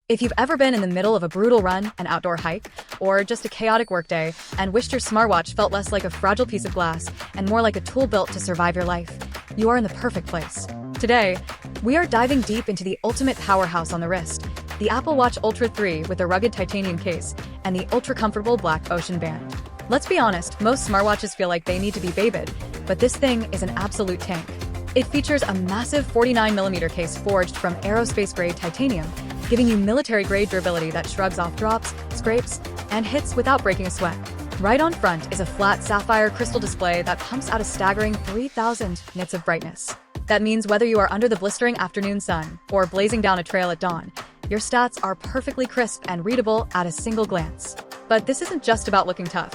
If you've ever been in the middle of a brutal run, an outdoor hike, or just a chaotic workday and wished your smartwatch felt less like a fragile piece of glass and more like a tool built to survive your life, you are in the perfect place. Today, we are diving deep into the ultimate powerhouse on the wrist, the Apple Watch Ultra 3 with a rugged titanium case and the ultra-comfortable black ocean band. Let's be honest, most smartwatches feel like they need to be babied, but this thing is an absolute tank. It features a massive 49mm case forged from aerospace-grade titanium, giving you military-grade durability that shrugs off drops, scrapes, and hits without breaking a sweat. Right on front is a flat sapphire crystal display that pumps out a staggering 3,000 nits of brightness. That means whether you are under the blistering afternoon sun or blazing down a trail at dawn, your stats are perfectly crisp and readable at a single glance. But this isn't just about looking tough.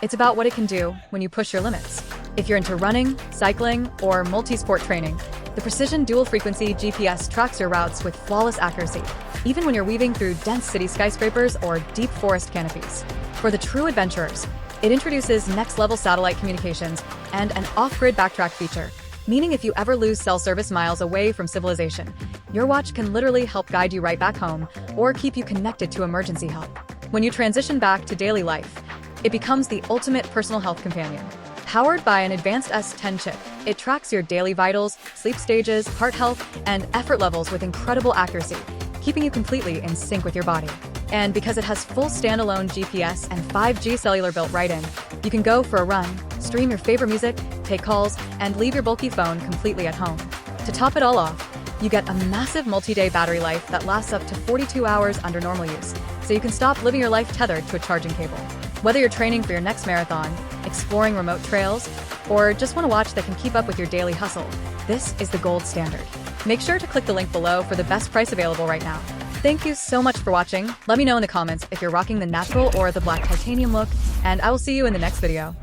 It's about what it can do when you push your limits. If you're into running, cycling, or multisport training, the precision dual-frequency GPS tracks your routes with flawless accuracy, even when you're weaving through dense city skyscrapers or deep forest canopies. For the true adventurers, it introduces next-level satellite communications and an off-grid backtrack feature, meaning if you ever lose cell service miles away from civilization, your watch can literally help guide you right back home or keep you connected to emergency help. When you transition back to daily life, it becomes the ultimate personal health companion. Powered by an advanced S10 chip, it tracks your daily vitals, sleep stages, heart health, and effort levels with incredible accuracy, keeping you completely in sync with your body. And because it has full standalone GPS and 5G cellular built right in, you can go for a run, stream your favorite music, take calls, and leave your bulky phone completely at home. To top it all off, you get a massive multi-day battery life that lasts up to 42 hours under normal use, so you can stop living your life tethered to a charging cable. Whether you're training for your next marathon, exploring remote trails, or just want a watch that can keep up with your daily hustle, this is the gold standard. Make sure to click the link below for the best price available right now. Thank you so much for watching. Let me know in the comments if you're rocking the natural or the black titanium look, and I will see you in the next video.